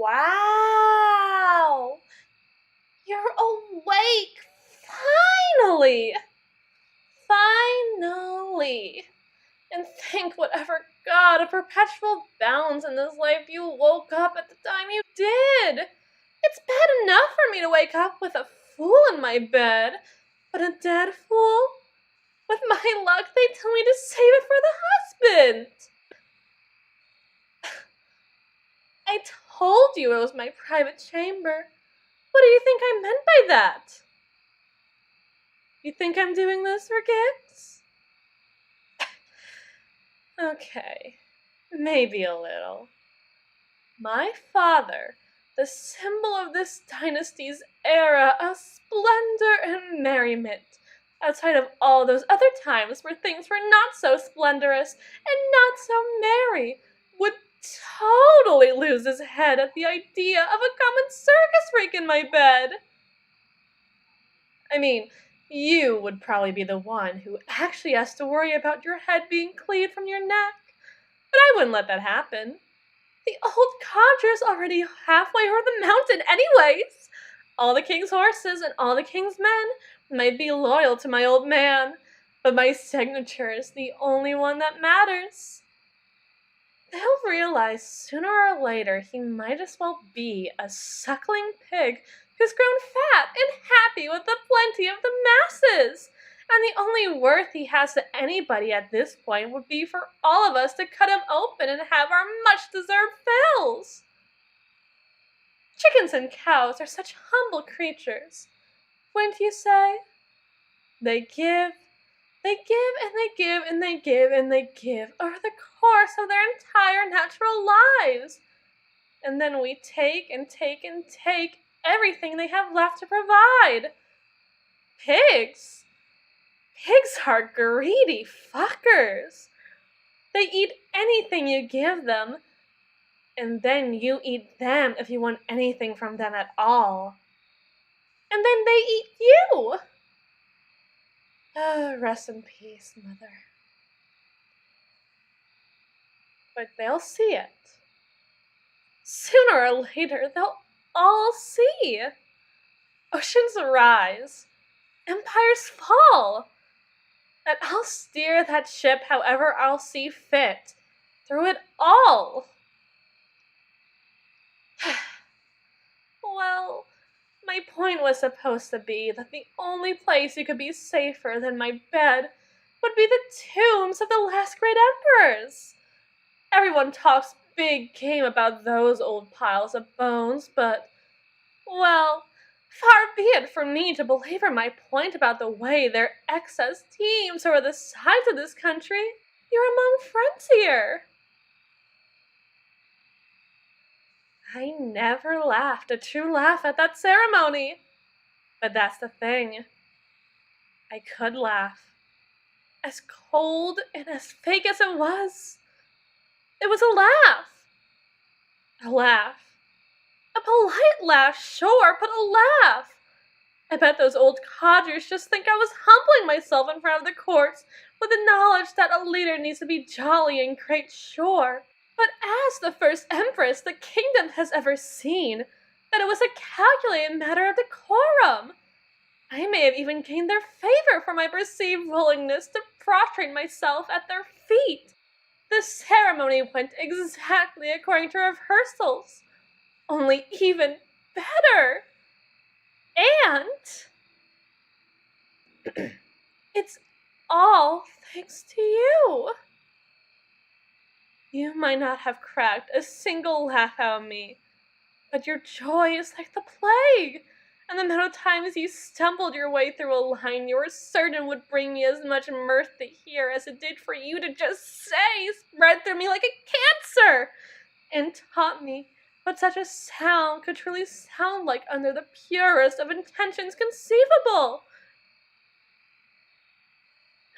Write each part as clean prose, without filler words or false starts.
Wow! You're awake! Finally! Finally! And thank whatever god of perpetual balance in this life you woke up at the time you did! It's bad enough for me to wake up with a fool in my bed, but a dead fool? With my luck, they tell me to save it for the husband! I told you it was my private chamber. What do you think I meant by that? You think I'm doing this for kicks? Okay, maybe a little. My father, the symbol of this dynasty's era of splendor and merriment, outside of all those other times where things were not so splendorous and not so merry, would totally lose his head at the idea of a common circus freak in my bed. I mean, you would probably be the one who actually has to worry about your head being cleaved from your neck, but I wouldn't let that happen. The old codger's already halfway over the mountain anyways. All the king's horses and all the king's men might be loyal to my old man, but my signature is the only one that matters. They'll realize sooner or later he might as well be a suckling pig who's grown fat and happy with the plenty of the masses. And the only worth he has to anybody at this point would be for all of us to cut him open and have our much-deserved fills. Chickens and cows are such humble creatures, wouldn't you say? They give, and they give, and they give, and they give over the course of their entire natural lives. And then we take and take and take everything they have left to provide. Pigs? Pigs are greedy fuckers. They eat anything you give them, and then you eat them if you want anything from them at all. And then they eat you. Rest in peace, Mother. But they'll see it. Sooner or later, they'll all see. Oceans rise. Empires fall. And I'll steer that ship however I'll see fit, through it all. Well, my point was supposed to be that the only place you could be safer than my bed would be the tombs of the last great emperors. Everyone talks big game about those old piles of bones, but, well, far be it from me to belabor my point about the way their excess teems over the sides of this country. You're among friends here. I never laughed a true laugh at that ceremony. But that's the thing. I could laugh. As cold and as fake as it was. It was a laugh. A laugh. A polite laugh, sure, but a laugh. I bet those old codgers just think I was humbling myself in front of the courts with the knowledge that a leader needs to be jolly and great, sure. But as the first empress the kingdom has ever seen, that it was a calculated matter of decorum. I may have even gained their favor for my perceived willingness to prostrate myself at their feet. The ceremony went exactly according to rehearsals, only even better. And it's all thanks to you. You might not have cracked a single laugh out of me, but your joy is like the plague, and the amount of times you stumbled your way through a line you were certain would bring me as much mirth to hear as it did for you to just say spread through me like a cancer, and taught me what such a sound could truly sound like under the purest of intentions conceivable.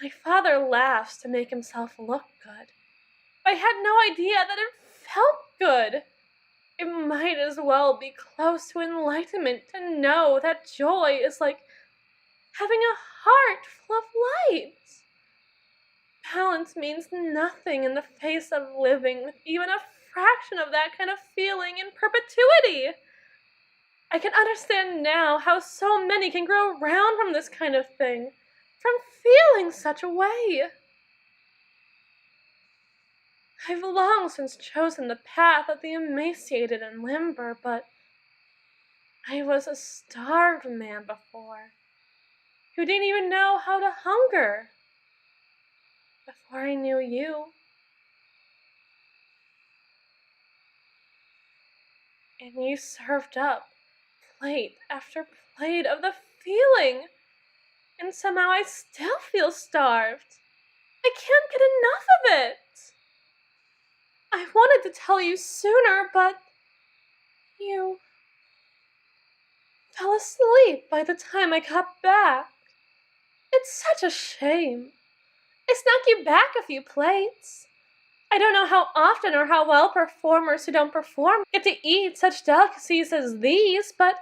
My father laughs to make himself look good. I had no idea that it felt good. It might as well be close to enlightenment to know that joy is like having a heart full of light. Balance means nothing in the face of living with even a fraction of that kind of feeling in perpetuity. I can understand now how so many can grow round from this kind of thing, from feeling such a way. I've long since chosen the path of the emaciated and limber, but I was a starved man before, who didn't even know how to hunger. Before I knew you. And you served up plate after plate of the feeling, and somehow I still feel starved. I can't get enough of it. I wanted to tell you sooner, but you fell asleep by the time I got back. It's such a shame. I snuck you back a few plates. I don't know how often or how well performers who don't perform get to eat such delicacies as these, but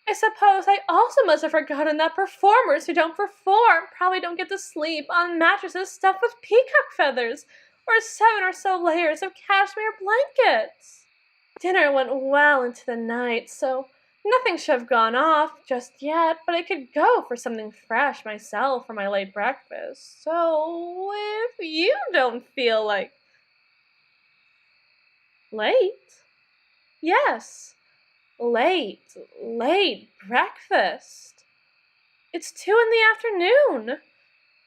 I suppose I also must have forgotten that performers who don't perform probably don't get to sleep on mattresses stuffed with peacock feathers or 7 or so layers of cashmere blankets. Dinner went well into the night, so nothing should have gone off just yet, but I could go for something fresh myself for my late breakfast. So if you don't feel like... Late? Yes. Late breakfast. It's 2 in the afternoon.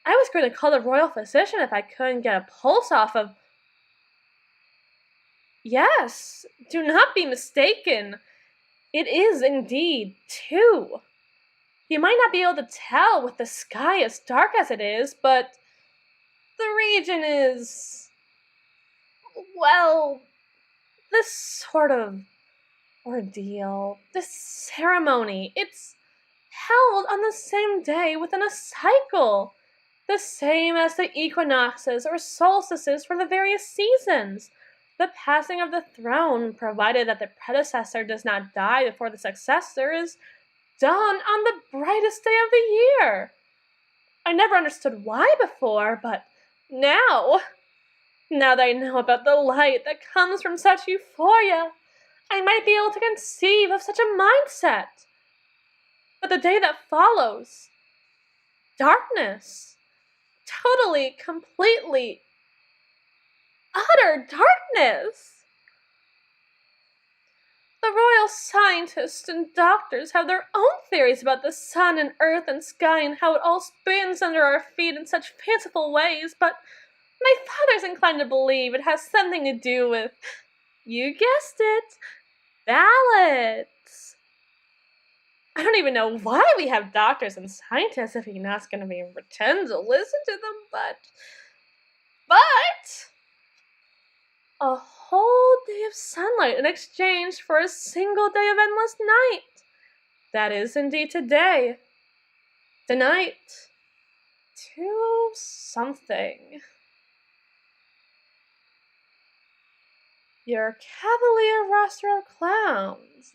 I was going to call the royal physician if I couldn't get a pulse off of... Yes, do not be mistaken. It is indeed 2. You might not be able to tell with the sky as dark as it is, but the region is... well, this sort of ordeal, this ceremony, it's held on the same day within a cycle, the same as the equinoxes or solstices for the various seasons. The passing of the throne, provided that the predecessor does not die before the successor, is done on the brightest day of the year. I never understood why before, but now that I know about the light that comes from such euphoria, I might be able to conceive of such a mindset. But the day that follows, darkness, totally, completely, utter darkness. The royal scientists and doctors have their own theories about the sun and earth and sky and how it all spins under our feet in such fanciful ways, but my father's inclined to believe it has something to do with, you guessed it, balance. I don't even know why we have doctors and scientists if you're not going to be pretend to listen to them, but a whole day of sunlight in exchange for a single day of endless night. That is indeed today. Tonight. 2 something. Your cavalier roster of clowns,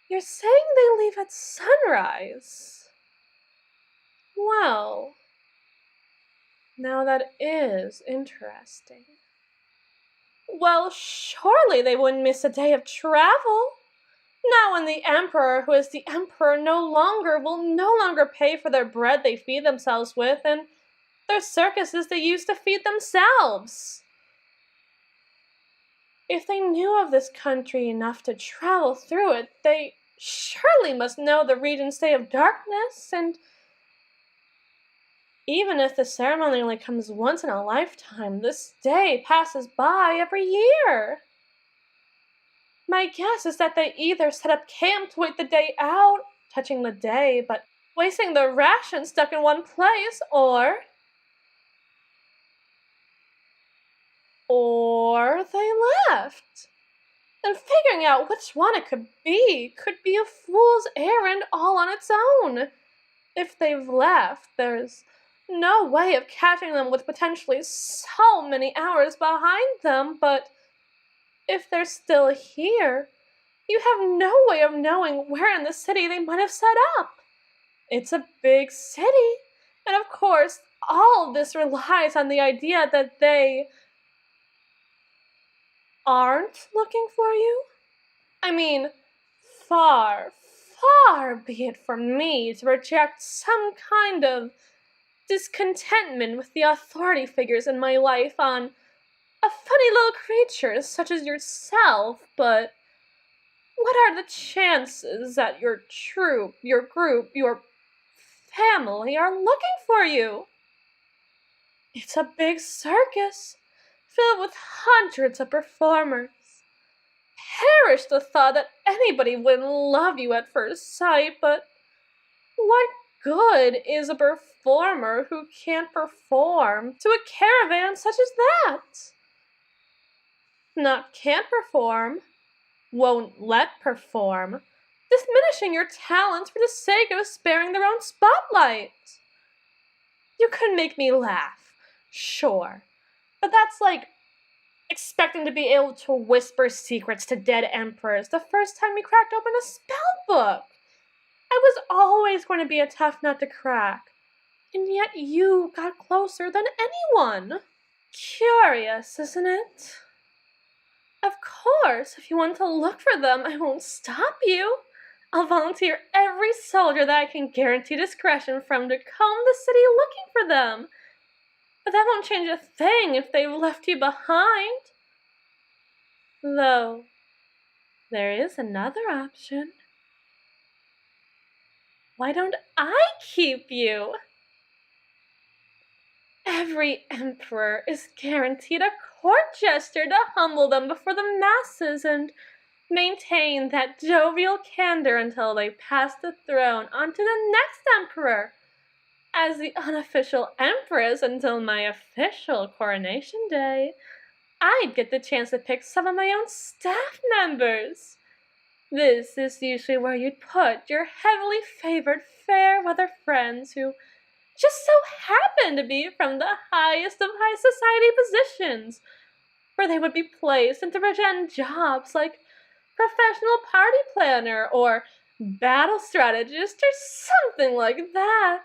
You're saying they leave at sunrise? Well, now that is interesting. Well, surely they wouldn't miss a day of travel. Not when the emperor, who is the emperor will no longer pay for their bread they feed themselves with, and their circuses they use to feed themselves. If they knew of this country enough to travel through it, they surely must know the region's day of darkness, and even if the ceremony only comes once in a lifetime, this day passes by every year. My guess is that they either set up camp to wait the day out, touching the day, but wasting their rations stuck in one place, or they left. And figuring out which one it could be a fool's errand all on its own. If they've left, there's no way of catching them with potentially so many hours behind them, but if they're still here, you have no way of knowing where in the city they might have set up. It's a big city, and of course, all of this relies on the idea that they aren't looking for you? I mean, far, far be it from me to project some kind of discontentment with the authority figures in my life on a funny little creature such as yourself, but what are the chances that your troop, your group, your family are looking for you? It's a big circus, filled with hundreds of performers. Perish the thought that anybody wouldn't love you at first sight, but what good is a performer who can't perform to a caravan such as that? Not can't perform, won't let perform, diminishing your talents for the sake of sparing their own spotlight. You could make me laugh, sure, but that's like expecting to be able to whisper secrets to dead emperors the first time you cracked open a spell book. I was always going to be a tough nut to crack, and yet you got closer than anyone. Curious, isn't it? Of course, if you want to look for them, I won't stop you. I'll volunteer every soldier that I can guarantee discretion from to comb the city looking for them. But that won't change a thing if they've left you behind. Though, there is another option. Why don't I keep you? Every emperor is guaranteed a court jester to humble them before the masses and maintain that jovial candor until they pass the throne on to the next emperor. As the unofficial empress until my official coronation day, I'd get the chance to pick some of my own staff members. This is usually where you'd put your heavily favored fair weather friends who just so happen to be from the highest of high society positions, where they would be placed into pretend jobs like professional party planner or battle strategist or something like that.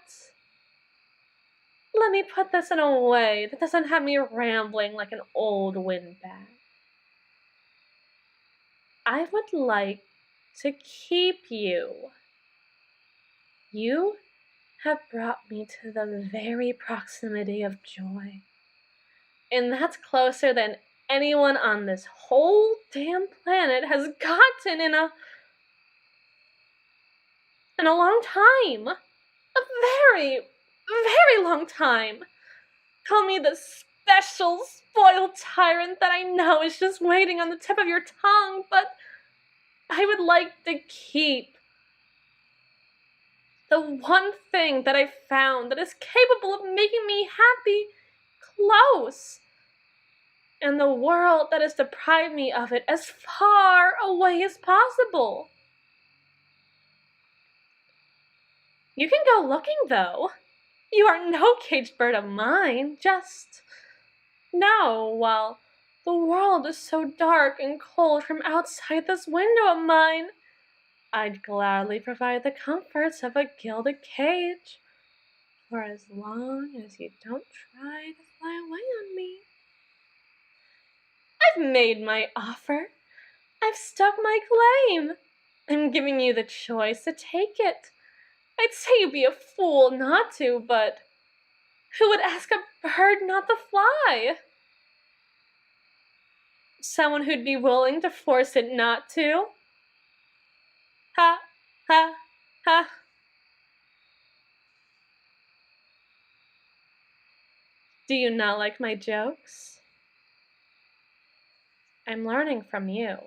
Let me put this in a way that doesn't have me rambling like an old windbag. I would like to keep you. You have brought me to the very proximity of joy. And that's closer than anyone on this whole damn planet has gotten in a long time. A very, very long time. Call me the special spoiled tyrant that I know is just waiting on the tip of your tongue, but I would like to keep the one thing that I found that is capable of making me happy close, and the world that has deprived me of it as far away as possible. You can go looking, though. You are no caged bird of mine, just know, while the world is so dark and cold from outside this window of mine, I'd gladly provide the comforts of a gilded cage, for as long as you don't try to fly away on me. I've made my offer. I've stuck my claim. I'm giving you the choice to take it. I'd say you'd be a fool not to, but who would ask a bird not to fly? Someone who'd be willing to force it not to? Ha, ha, ha. Do you not like my jokes? I'm learning from you.